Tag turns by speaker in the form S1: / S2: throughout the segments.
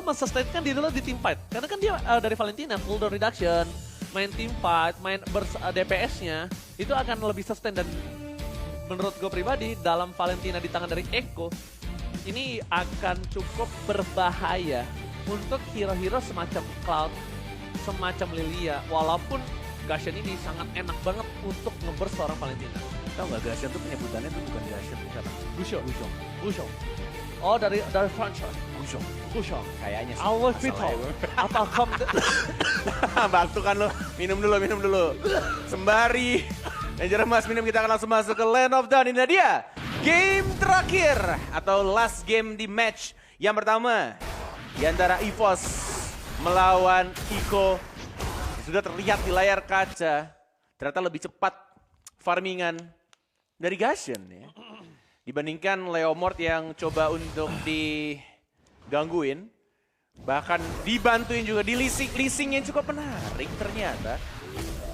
S1: mensustainkan diri lo di team fight. Karena kan dia dari Valentina, cooldown reduction, main team fight, main DPS-nya, itu akan lebih sustain. Dan menurut gue pribadi, dalam Valentina di tangan dari Echo, ini akan cukup berbahaya untuk hero-hero semacam Cloud, semacam Lilia. Walaupun Gashen ini sangat enak banget untuk nge-burst seorang Valentina.
S2: Tahu nggak Gashen tuh penyebutannya tuh bukan Gashen, siapa?
S1: Gushong. Oh, dari franchise. Gushong.
S2: Kayaknya sih.
S1: Allah Vito. Atau
S2: Baktu kan lo, minum dulu. Sembari Ranger Emas minum, kita akan langsung masuk ke Land of Dawn. Ini dia game terakhir atau last game di match yang pertama di antara EVOS melawan Iko. Sudah terlihat di layar kaca, ternyata lebih cepat farmingan dari Gashen ya. Dibandingkan Leomord yang coba untuk digangguin. Bahkan dibantuin juga di leasing yang cukup menarik ternyata.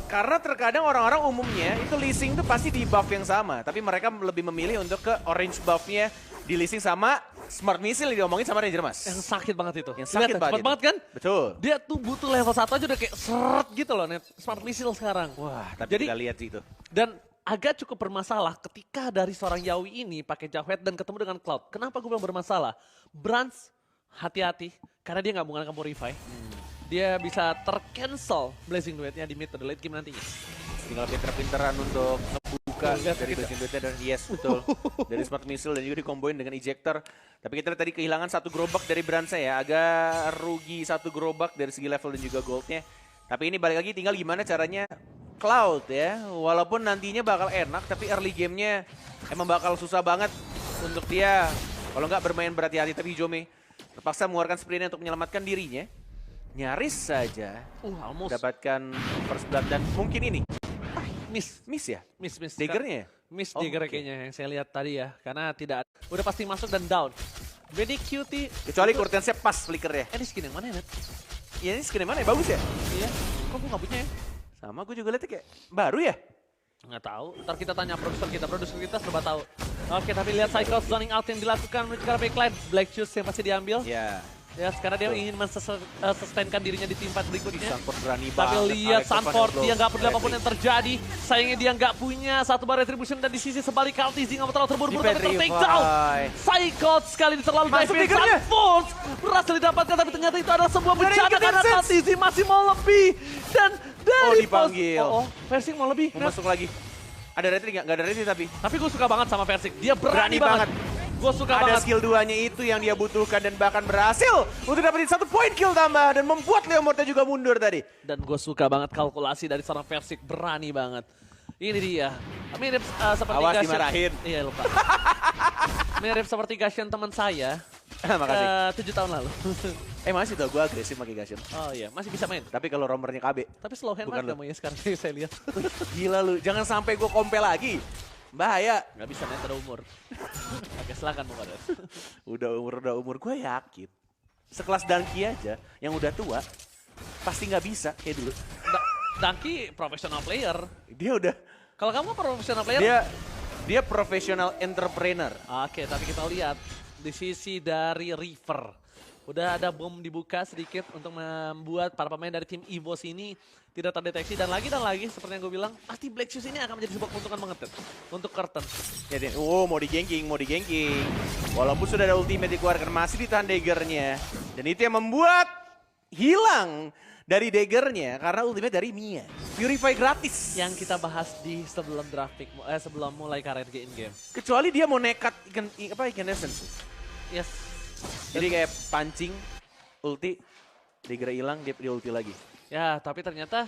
S2: Karena terkadang orang-orang umumnya itu leasing tuh pasti di buff yang sama. Tapi mereka lebih memilih untuk ke orange buffnya di leasing sama Smart Missile yang diomongin sama Ranger Mas.
S1: yang sakit banget itu.
S2: Yang sakit
S1: Lihat,
S2: banget,
S1: kan?
S2: Betul.
S1: Dia tuh butuh level 1 aja udah kayak seret gitu loh, net Smart Missile sekarang.
S2: Wah, tapi
S1: Jadi,
S2: kita lihat sih itu.
S1: Dan agak cukup bermasalah ketika dari seorang Yawi ini pakai Jawhead dan ketemu dengan Cloud. Kenapa gue bilang bermasalah? Brans, hati-hati, karena dia nggak menggunakan Purify. Dia bisa tercancel Blazing Duet-nya di mid to the late game nantinya.
S2: Tinggal pinter-pinteran untuk ngebuka dari Blazing Duet-nya, dan yes, betul. Dari Smart Missile dan juga dikomboin dengan Ejector. Tapi kita tadi kehilangan satu gerobak dari Brans ya. Agak rugi satu gerobak dari segi level dan juga goldnya. Tapi ini balik lagi tinggal gimana caranya Cloud ya. Walaupun nantinya bakal enak, tapi early gamenya emang bakal susah banget untuk dia. Kalau nggak bermain berhati-hati, tapi Hijome terpaksa mengeluarkan sprintnya untuk menyelamatkan dirinya. Nyaris saja
S1: Almost.
S2: dapatkan first blood dan mungkin ini.
S1: Miss
S2: ya?
S1: Miss.
S2: Daggernya ya?
S1: Miss
S2: Oh,
S1: Dagger
S2: oke.
S1: kayaknya yang saya lihat tadi ya. Karena tidak, udah pasti masuk dan down. Jadi cutie.
S2: Kecuali Kurtensnya pas flickernya.
S1: Ini skin yang mana ya, Net?
S2: Ya ini skin yang mana ya? Bagus ya?
S1: Iya. Kok gue nggak punya ya?
S2: Sama gue juga liatnya kayak baru ya?
S1: Nggak tahu. Ntar kita tanya produser kita serba tahu. Oke, tapi lihat cycle zoning out yang dilakukan menuju ke arah backline. Black Shoes yang pasti diambil.
S2: Ya.
S1: Ya, sekarang dia ingin mensustainkan dirinya di tim fight berikutnya.
S2: Sanford berani
S1: Tapi
S2: banget.
S1: lihat
S2: Alex
S1: Sanford,
S2: Evanilov,
S1: dia nggak peduli apapun
S2: Patrick.
S1: yang terjadi. Sayangnya dia nggak punya satu bar retribution, dan di sisi sebalik Kaltizi nggak mau terlalu terburu-buru tapi
S2: Di
S1: ter-take down.
S2: Petrify.
S1: Psycho sekali terlalu
S2: Masuk
S1: diving.
S2: triggernya.
S1: Sanford berhasil didapatkan, tapi ternyata itu adalah sebuah
S2: Dari
S1: bencana
S2: Ingen
S1: karena
S2: Sense.
S1: Kaltizi masih mau lebih. Dan dari
S2: dipanggil.
S1: Versing mau lebih.
S2: Mau masuk lagi. Ada retri nggak? Nggak ada retri tapi.
S1: Tapi gue suka banget sama Versing, dia berani
S2: Berani
S1: banget.
S2: banget.
S1: Gue suka
S2: Ada
S1: banget.
S2: skill 2-nya itu yang dia butuhkan dan bahkan berhasil untuk dapetin 1 poin kill tambah dan membuat Leomordnya juga mundur tadi.
S1: Dan gue suka banget kalkulasi dari seorang Versing, berani banget. Ini dia, mirip seperti
S2: Awas
S1: Gashen.
S2: dimarahin.
S1: Iya, lupa. Mirip seperti Gashen teman saya
S2: Makasih.
S1: 7 tahun lalu.
S2: Masih tau gue agresif pakai Gashen.
S1: Oh iya, masih bisa main.
S2: Tapi kalau romernya KB,
S1: Tapi slow hand
S2: Bukan
S1: banget
S2: lo.
S1: kamu ya sekarang saya lihat.
S2: gila lu. Jangan sampai gue compel lagi. Bahaya.
S1: Gak bisa main, ada umur. Oke, silakan mau Kader.
S2: Udah umur gue yakin. Sekelas Danki aja yang udah tua pasti nggak bisa kayak dulu.
S1: Danki professional player.
S2: Dia udah
S1: Kalau kamu professional player?
S2: dia professional entrepreneur.
S1: Oke, tapi kita lihat di sisi dari River. Udah ada bom dibuka sedikit untuk membuat para pemain dari tim EVOS ini tidak terdeteksi. Dan lagi seperti yang gue bilang, pasti Black Shoes ini akan menjadi sebuah keuntungan banget untuk Curtain.
S2: Ya, mau digengking. Walaupun sudah ada ultimate dikeluarkan, masih ditahan daggernya. Dan itu yang membuat hilang dari daggernya karena ultimate dari Mia. Purify gratis.
S1: Yang kita bahas di sebelum draft pick, sebelum mulai karir in-game.
S2: Kecuali dia mau nekat Essence.
S1: Yes.
S2: Jadi kayak pancing, ulti, dagger hilang, dia ulti lagi.
S1: Ya, tapi ternyata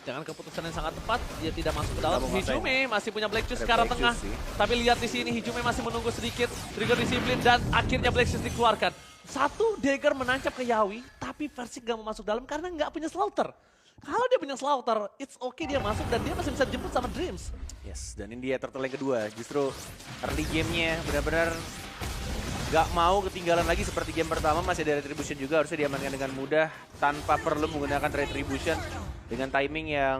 S1: dengan keputusan yang sangat tepat, dia tidak masuk ke dalam.
S2: Nggak mau ngapain.
S1: Hijume masih punya Black Shoes
S2: Ada
S1: ke arah
S2: Black
S1: tengah.
S2: Shoes sih.
S1: Tapi lihat di sini Hijume masih menunggu sedikit. Trigger disiplin dan akhirnya Black Shoes dikeluarkan. Satu dagger menancap ke Yawi, tapi Versing gak mau masuk dalam karena nggak punya slaughter. Kalau dia punya slaughter, it's okay dia masuk dan dia masih bisa dijemput sama Dreams.
S2: Yes, dan ini dia turtle yang kedua. Justru early gamenya benar-benar gak mau ketinggalan lagi seperti game pertama. Masih ada retribution juga, harusnya diamankan dengan mudah tanpa perlu menggunakan retribution. dengan timing yang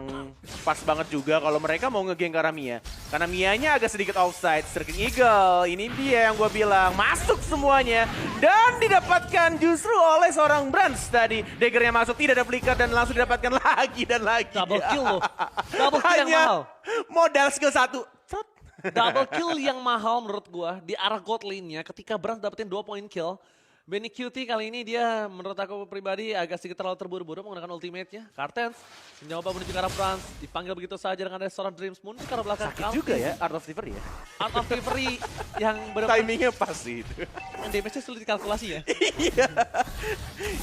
S2: pas banget juga kalau mereka mau nge-gank ke arah Mia. Karena Mianya agak sedikit offside. Striking Eagle, ini dia yang gue bilang. Masuk semuanya. Dan didapatkan justru oleh seorang Brans tadi. Daggernya masuk, tidak ada flicker dan langsung didapatkan lagi dan lagi.
S1: Double kill loh. Double kill yang
S2: Hanya
S1: mahal.
S2: modal skill 1.
S1: Double kill yang mahal menurut gua di arah god lane-nya ketika Brans dapetin 2 point kill. Benny QT kali ini dia menurut aku pribadi agak sedikit terlalu terburu-buru menggunakan ultimate-nya. Kartens mencoba menuju ke arah Brans, dipanggil begitu saja dengan ada seorang Dreams Moon ke arah belakang.
S2: Sakit juga ya, Art of Reaver ya.
S1: Art of Reverie yang benar-benar
S2: Timingnya pas sih itu.
S1: damage-nya sulit dikalkulasi ya.
S2: Iya.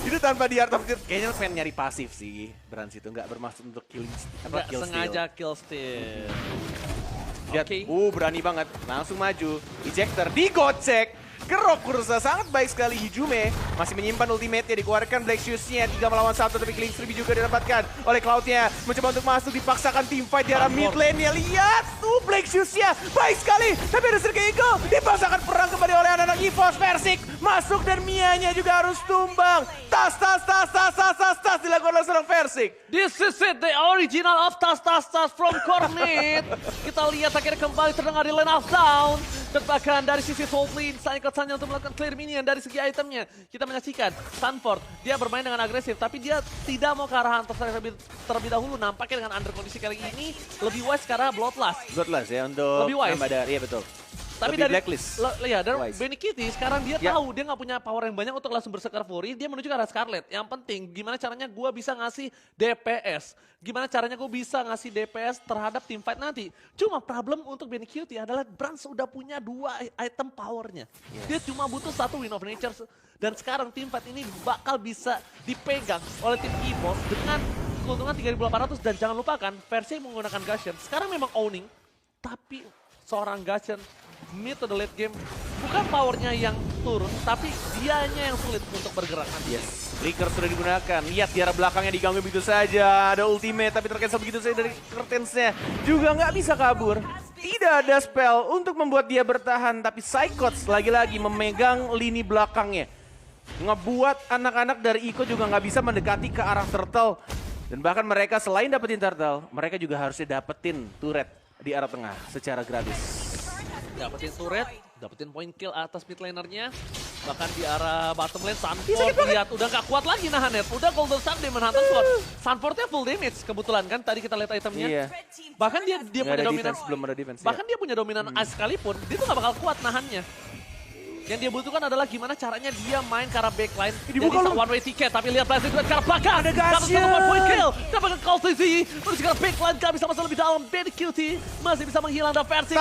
S2: Itu tanpa di Art of Reaver, kayaknya pengen nyari pasif sih. Brans itu nggak bermaksud untuk killing,
S1: Nggak
S2: kill
S1: sengaja kill steal.
S2: Lihat,
S1: Oke.
S2: berani banget. Langsung maju. Ejector digocek. Gerok Kursa sangat baik sekali. Hijume masih menyimpan ultimate-nya. Dikeluarkan Black Shoes-nya. 3 melawan 1 tapi Killing Spree juga didapatkan oleh Cloud-nya. Mencoba untuk masuk. Dipaksakan teamfight di arah mid lane-nya. Lihat tuh Black Shoes-nya. Baik sekali. Tapi ada Striking Eagle. Dipaksakan perang kembali oleh anak-anak EVOS. Versik masuk dan Mianya juga harus tumbang. Tas dilakukan oleh seorang Versik.
S1: This is it, the original of Tas from Cornet. Kita lihat akhirnya kembali terdengar di lane of down. Dan bahkan dari sisi top lane, Cyclops hanya untuk melakukan clear minion dari segi itemnya. Kita menyaksikan Stanford, dia bermain dengan agresif, tapi dia tidak mau ke arah Hunter terlebih dahulu. Nampaknya dengan under kondisi kali ini, lebih wise ke arah Bloodlust.
S2: Bloodlust ya untuk
S1: Lebih wise.
S2: nambah dari, iya betul.
S1: Tapi
S2: Lebih
S1: dari
S2: blacklist.
S1: dari
S2: Wise.
S1: Benny Kitty sekarang dia
S2: Ya.
S1: tahu dia nggak punya power yang banyak untuk langsung bersekar Fury, dia menuju ke arah Scarlet. Yang penting gimana caranya gue bisa ngasih DPS. Gimana caranya gue bisa ngasih DPS terhadap teamfight nanti. Cuma problem untuk Benny Kitty adalah Brans udah punya 2 item powernya. Dia cuma butuh 1 Win of Nature. Dan sekarang teamfight ini bakal bisa dipegang oleh tim EVOS dengan keuntungan 3.800. Dan jangan lupakan versi menggunakan Guardian. Sekarang memang owning, tapi seorang Guardian mid to the late game bukan powernya yang turun, tapi dianya yang sulit untuk bergerak nanti.
S2: Yes, flicker sudah digunakan. Lihat di arah belakangnya diganggu begitu saja. Ada ultimate tapi tercancel begitu saja dari curtains-nya. Juga nggak bisa kabur. Tidak ada spell untuk membuat dia bertahan. Tapi Psychots lagi-lagi memegang lini belakangnya. Ngebuat anak-anak dari Iko juga nggak bisa mendekati ke arah Turtle. Dan bahkan mereka selain dapetin Turtle, mereka juga harusnya dapetin turret di arah tengah secara gratis.
S1: Dapetin turret, dapetin point kill atas mid lanernya. Bahkan di arah bottom lane, Sanford lihat udah gak kuat lagi nahan net. Udah Golden Sun Demon Hunter Sword. Sanfordnya full damage kebetulan kan, tadi kita lihat itemnya.
S2: Iya.
S1: Bahkan dia
S2: Nggak
S1: punya
S2: ada
S1: dominan,
S2: defense, belum ada defense.
S1: bahkan dia punya dominan ice sekalipun, dia tuh gak bakal kuat nahannya. Yang dia butuhkan adalah gimana caranya dia main ke arah backline.
S2: Dibuka
S1: Jadi
S2: lu.
S1: one way ticket, tapi lihat Blazing Duet ke arah belakang.
S2: Ada
S1: Dapat
S2: gasnya.
S1: 1 point kill. Dapatkan Call TZ. Menuju ke arah backline, gak bisa masuk lebih dalam. Benny QT masih bisa menghilang dan versi.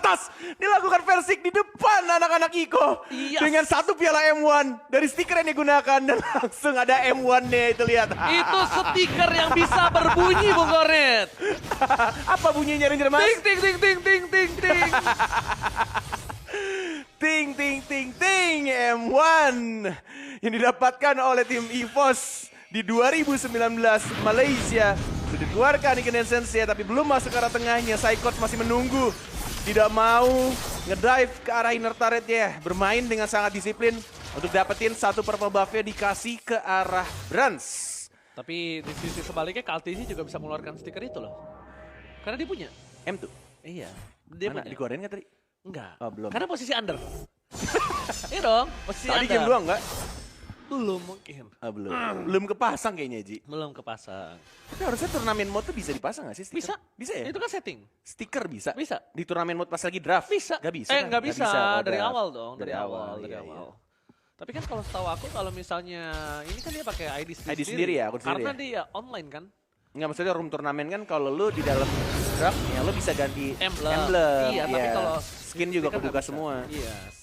S2: Tas dilakukan Versik di depan anak-anak Iko.
S1: Yes.
S2: Dengan 1 piala M1 dari stiker yang digunakan dan langsung ada M1-nya itu lihat.
S1: Itu stiker yang bisa berbunyi, Bung Cornet.
S2: Apa bunyinya Ranger Mas?
S1: Ting ting ting ting ting ting ting.
S2: Ting ting ting ting M1 yang didapatkan oleh tim EVOS di 2019 Malaysia. Sudah dikeluarkan Ikenan Sensei tapi belum masuk ke arah tengahnya. Psychots masih menunggu. Tidak mau ngedive ke arah inner turret-nya. Bermain dengan sangat disiplin untuk dapetin 1 purple buff-nya dikasih ke arah Brans.
S1: Tapi di sisi sebaliknya Kaltizi juga bisa mengeluarkan stiker itu loh. Karena dia punya.
S2: M2.
S1: Iya. Dia
S2: Mana?
S1: punya.
S2: Dikeluarin nggak tadi?
S1: Enggak.
S2: Oh, belum.
S1: Karena posisi under. Iya dong, posisi
S2: Tadi
S1: under.
S2: game doang nggak?
S1: Belum mungkin.
S2: Ah, belum. Belum kepasang kayaknya, Ji.
S1: Belum kepasang.
S2: Tapi harusnya turnamen mode tuh bisa dipasang nggak sih stiker?
S1: Bisa.
S2: Bisa ya?
S1: Itu kan setting.
S2: Stiker bisa?
S1: Bisa.
S2: Di turnamen mode pas lagi draft?
S1: Bisa.
S2: Gak bisa kan?
S1: Nggak bisa.
S2: Oh,
S1: Dari
S2: draft.
S1: awal dong. Dari
S2: Dari
S1: awal.
S2: awal,
S1: Dari
S2: iya,
S1: awal.
S2: iya.
S1: Tapi kan kalau setahu aku kalau misalnya ini kan dia pakai ID
S2: ID sendiri ya, akun sendiri
S1: Karena
S2: ya?
S1: dia online kan.
S2: Nggak, maksudnya room turnamen kan kalau lu di dalam draft ya lu bisa ganti
S1: Emblem. Iya, tapi kalau
S2: skin juga
S1: stiker
S2: kebuka
S1: nggak bisa.
S2: semua.
S1: Yes.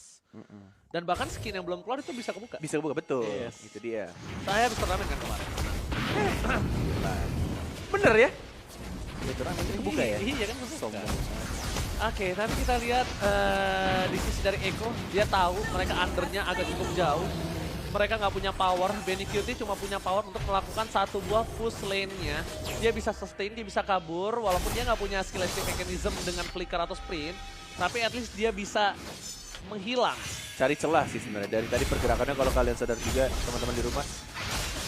S1: Dan bahkan skin yang belum keluar itu bisa kebuka.
S2: Bisa kebuka, betul.
S1: Yes.
S2: Itu dia.
S1: Saya habis turnamen kan kemarin.
S2: Bener ya? Ya turnamen itu kebuka ya?
S1: Iya kan kebuka.
S2: Sombong.
S1: Oke, tapi kita lihat di sisi dari Eko, dia tahu mereka undernya agak cukup jauh. Mereka nggak punya power, Benny QT cuma punya power untuk melakukan 1 buah push lane-nya. Dia bisa sustain, dia bisa kabur, walaupun dia nggak punya skill escape mechanism dengan flicker atau sprint. Tapi at least dia bisa menghilang.
S2: Cari celah sih sebenarnya. Dari tadi pergerakannya kalau kalian sadar juga teman-teman di rumah.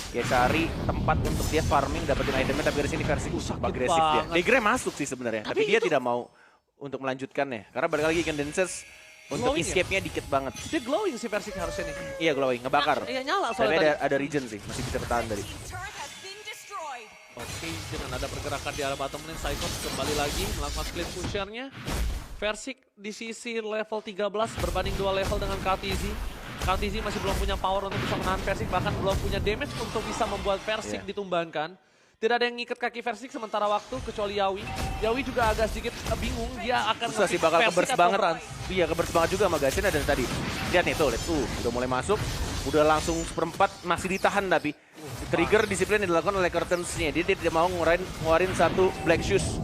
S2: Kayak cari tempat untuk dia farming, dapetin itemnya, tapi dari sini versi
S1: Sakit
S2: agresif dia.
S1: banget.
S2: Degre masuk sih sebenarnya, tapi dia
S1: itu-
S2: tidak mau untuk melanjutkannya. Karena balik lagi Condenses untuk
S1: Glowing ya?
S2: escape-nya dikit banget.
S1: Dia glowing si Versik harusnya nih.
S2: Iya glowing, ngebakar.
S1: Iya nyala
S2: Tapi
S1: soalnya tadi.
S2: ada regen sih, masih bisa bertahan dari.
S1: Oke, dengan ada pergerakan di arah bottom lane, Psychos kembali lagi melakukan split pushernya. Versik di sisi level 13 berbanding 2 level dengan Kartizi. Kartizi masih belum punya power untuk bisa menahan Versik, bahkan belum punya damage untuk bisa membuat Versik ditumbangkan. Tidak ada yang ngikat kaki Versik sementara waktu kecuali Yawi. Yawi juga agak sedikit bingung, dia akan
S2: Susah sih, bakal
S1: Versik
S2: keburst
S1: atau
S2: banget.
S1: Brans.
S2: Iya keburst banget juga sama Gashen dan tadi. Lihat nih tuh, lihat tuh, udah mulai masuk. Udah langsung seperempat, masih ditahan tapi. Trigger disiplin yang dilakukan oleh Curtains-nya. Dia tidak mau ngeluarin satu Black Shoes.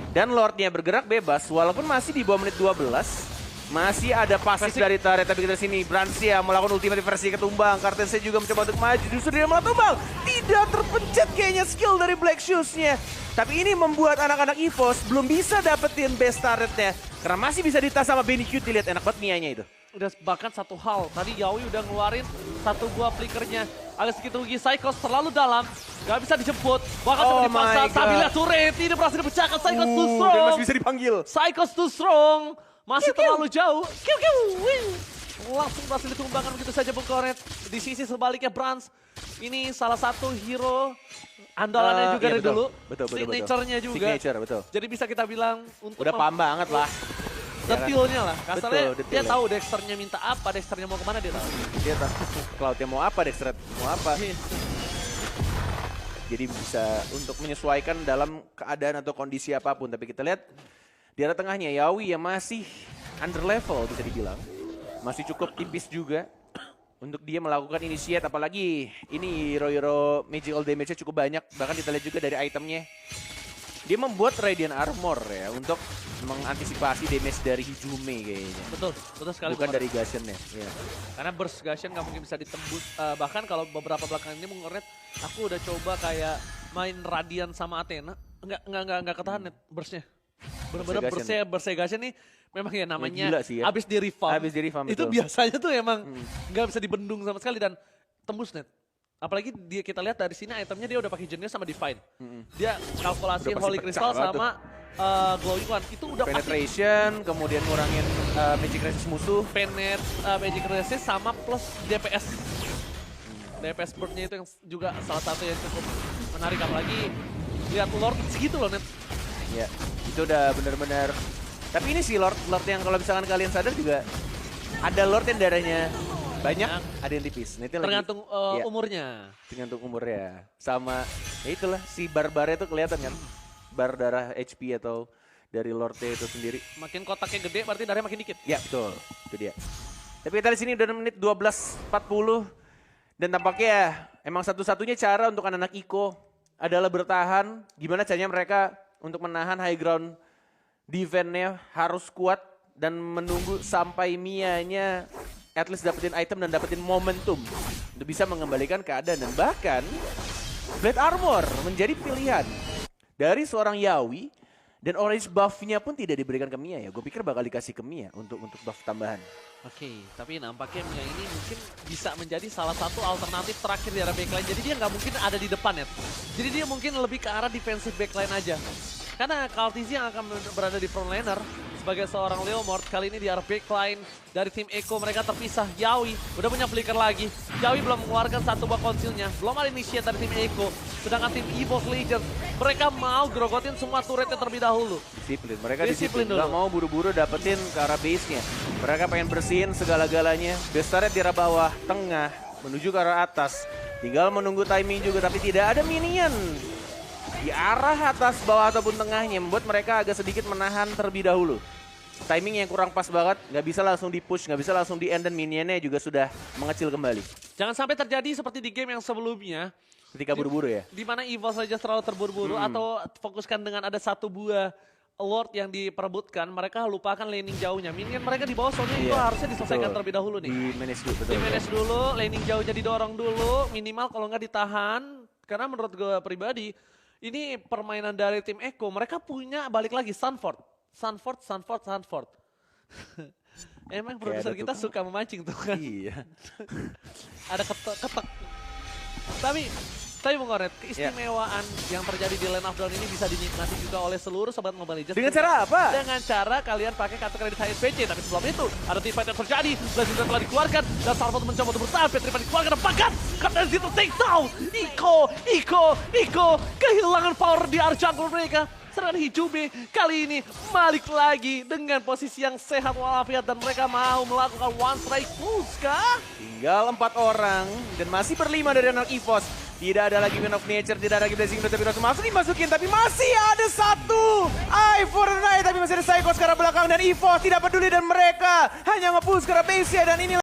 S2: Dan Lord-nya bergerak bebas, walaupun masih di bawah menit 12. Masih ada pasif
S1: Versik.
S2: dari Turret, tapi kita sini Bransia melakukan ultimate versi ketumbang. Curtains-nya juga mencoba untuk maju, justru dia malah tumbang. Tidak terpencet kayaknya skill dari Black Shoes-nya. Tapi ini membuat anak-anak EVOS belum bisa dapetin best turret-nya. Karena masih bisa ditas sama Benny Q, lihat enak banget Mia-nya itu.
S1: Udah bahkan satu hal, tadi Yawi udah ngeluarin satu buah flickernya. Agak sedikit rugi, Psychos terlalu dalam, gak bisa dijemput. Bahkan
S2: Oh
S1: coba dipaksa,
S2: my God.
S1: Sabila turret, tidak berhasil dipecahkan, Psychos too
S2: Dan
S1: strong.
S2: masih bisa dipanggil.
S1: Psychos too strong, masih
S2: Kiu, kiu.
S1: terlalu jauh. Kiu, kiu, wing. Langsung berhasil ditumbangkan begitu saja Bung Koret. Di sisi sebaliknya Brans, ini salah satu hero andalannya juga
S2: Iya,
S1: dari
S2: betul.
S1: dulu.
S2: Betul.
S1: Signature-nya juga.
S2: Signature, betul.
S1: Jadi bisa kita bilang untuk
S2: Udah paham banget lah.
S1: detailnya lah. Kasarnya
S2: Betul,
S1: dia
S2: detail.
S1: tahu Dexternya minta apa, Dexternya mau kemana dia tahu.
S2: Dia tahu Cloud-nya mau apa, Dexter mau apa. Jadi bisa untuk menyesuaikan dalam keadaan atau kondisi apapun. Tapi kita lihat di arah tengahnya Yawi yang masih under level bisa dibilang. Masih cukup tipis juga untuk dia melakukan initiate. Apalagi ini hero magical damage-nya cukup banyak. Bahkan kita lihat juga dari itemnya. Dia membuat Radiant Armor ya untuk mengantisipasi damage dari Hijume kayaknya.
S1: Betul sekali.
S2: Bukan
S1: Bung
S2: dari Gashen-nya. Iya.
S1: Karena burst Gashen nggak mungkin bisa ditembus. Bahkan kalau beberapa belakangan ini mengoret, aku udah coba kayak main Radiant sama Athena, nggak ketahan net burstnya. Bener-bener burstnya Gashen nih memang ya namanya
S2: gila sih ya.
S1: abis di reform.
S2: Abis di reform,
S1: Itu
S2: betul.
S1: biasanya tuh emang nggak bisa dibendung sama sekali dan tembus net. Apalagi kita lihat dari sini itemnya dia udah pakai Genius sama Divine. Dia kalkulasi
S2: Udah pasti
S1: Holy
S2: pecah
S1: Crystal
S2: banget
S1: sama Glowing One. Itu udah pasti
S2: Penetration, kemudian ngurangin magic resist musuh.
S1: Magic Resist sama plus DPS. DPS Bird-nya itu yang juga salah satu yang cukup menarik. Apalagi lihat Lord segitu loh net.
S2: Ya, itu udah bener-bener. Tapi ini sih Lord yang kalau misalkan kalian sadar juga ada Lord yang darahnya banyak, ada yang tipis. Nah, itu
S1: Tergantung
S2: lagi, ya,
S1: umurnya.
S2: tergantung umurnya. Sama, ya itulah si barbarnya tuh kelihatan kan. Bar darah HP atau dari Lordnya itu sendiri.
S1: Makin kotaknya gede berarti darahnya makin dikit.
S2: Ya betul, itu dia. Tapi kita di sini udah menit 12.40 dan tampaknya emang satu-satunya cara untuk anak-anak Iko adalah bertahan. Gimana caranya mereka untuk menahan high ground defense-nya harus kuat dan menunggu sampai Mia-nya at least dapetin item dan dapetin momentum untuk bisa mengembalikan keadaan. Dan bahkan Blade Armor menjadi pilihan dari seorang Yawi. Dan orange buff-nya pun tidak diberikan ke Mia ya. Gue pikir bakal dikasih ke Mia untuk buff tambahan.
S1: Oke, tapi nampaknya Mia ini mungkin bisa menjadi salah satu alternatif terakhir di arah backline. Jadi dia nggak mungkin ada di depan ya. Jadi dia mungkin lebih ke arah defensive backline aja. Karena Kartizi yang akan berada di front laner sebagai seorang Leomord kali ini di arah backline dari tim Eko mereka terpisah. Yawi udah punya flicker lagi. Yawi belum mengeluarkan satu buah konsilnya. Belum ada initiate dari tim Eko. Sedangkan tim EVOS Legends mereka mau grogotin semua turretnya terlebih dahulu.
S2: Disiplin, mereka
S1: Disiplin
S2: disiplin. Gak
S1: dulu.
S2: mau buru-buru dapetin ke arah base-nya. Mereka pengen bersihin segala-galanya. Base turret di arah bawah, tengah, menuju ke arah atas. Tinggal menunggu timing juga, tapi tidak ada minion di arah atas, bawah ataupun tengahnya. Membuat mereka agak sedikit menahan terlebih dahulu. Timing yang kurang pas banget, nggak bisa langsung di-push, nggak bisa langsung di-end, dan minionnya juga sudah mengecil kembali.
S1: Jangan sampai terjadi seperti di game yang sebelumnya.
S2: Ketika buru-buru ya.
S1: Di mana EVOS saja terlalu terburu-buru atau fokuskan dengan ada satu buah Lord yang diperebutkan, mereka lupakan laning jauhnya. Minion mereka di bawah soalnya itu
S2: Iya,
S1: harusnya diselesaikan
S2: betul.
S1: terlebih dahulu nih.
S2: Di manage dulu, betul.
S1: Di manage dulu, laning jauhnya didorong dulu, minimal kalau nggak ditahan. Karena menurut gue pribadi, ini permainan dari tim Eko, mereka punya balik lagi Sunford. Emang produser
S2: ada
S1: kita
S2: tukang.
S1: suka memancing tuh kan.
S2: Iya.
S1: Ada ketek. Tapi Bung Koret, keistimewaan yang terjadi di Land of Dawn ini bisa dinikmati juga oleh seluruh sobat Mobile Legends.
S2: Dengan cara apa?
S1: Dengan cara kalian pakai kartu kredit HSBC. Tapi sebelum itu, ada teamfight yang terjadi. Blazing telah dikeluarkan. Dan Sarvot mencoba untuk bertahan. Petripa dikeluarkan. Dan bahkan, Captain Zito take down. Iko. Kehilangan power di area jungle mereka. Serangan Hijube kali ini balik lagi dengan posisi yang sehat walafiat. Dan mereka mau melakukan one strike push kah?
S2: Tinggal 4 orang dan masih berlima dari anak EVOS. Tidak ada lagi Wind of Nature, tidak ada lagi Blazing Blade, tapi langsung masuk dimasukin. Tapi masih ada satu Eye for the Night, tapi masih ada Psycho sekarang belakang. Dan EVOS tidak peduli dan mereka hanya nge-push ke arah base dan ini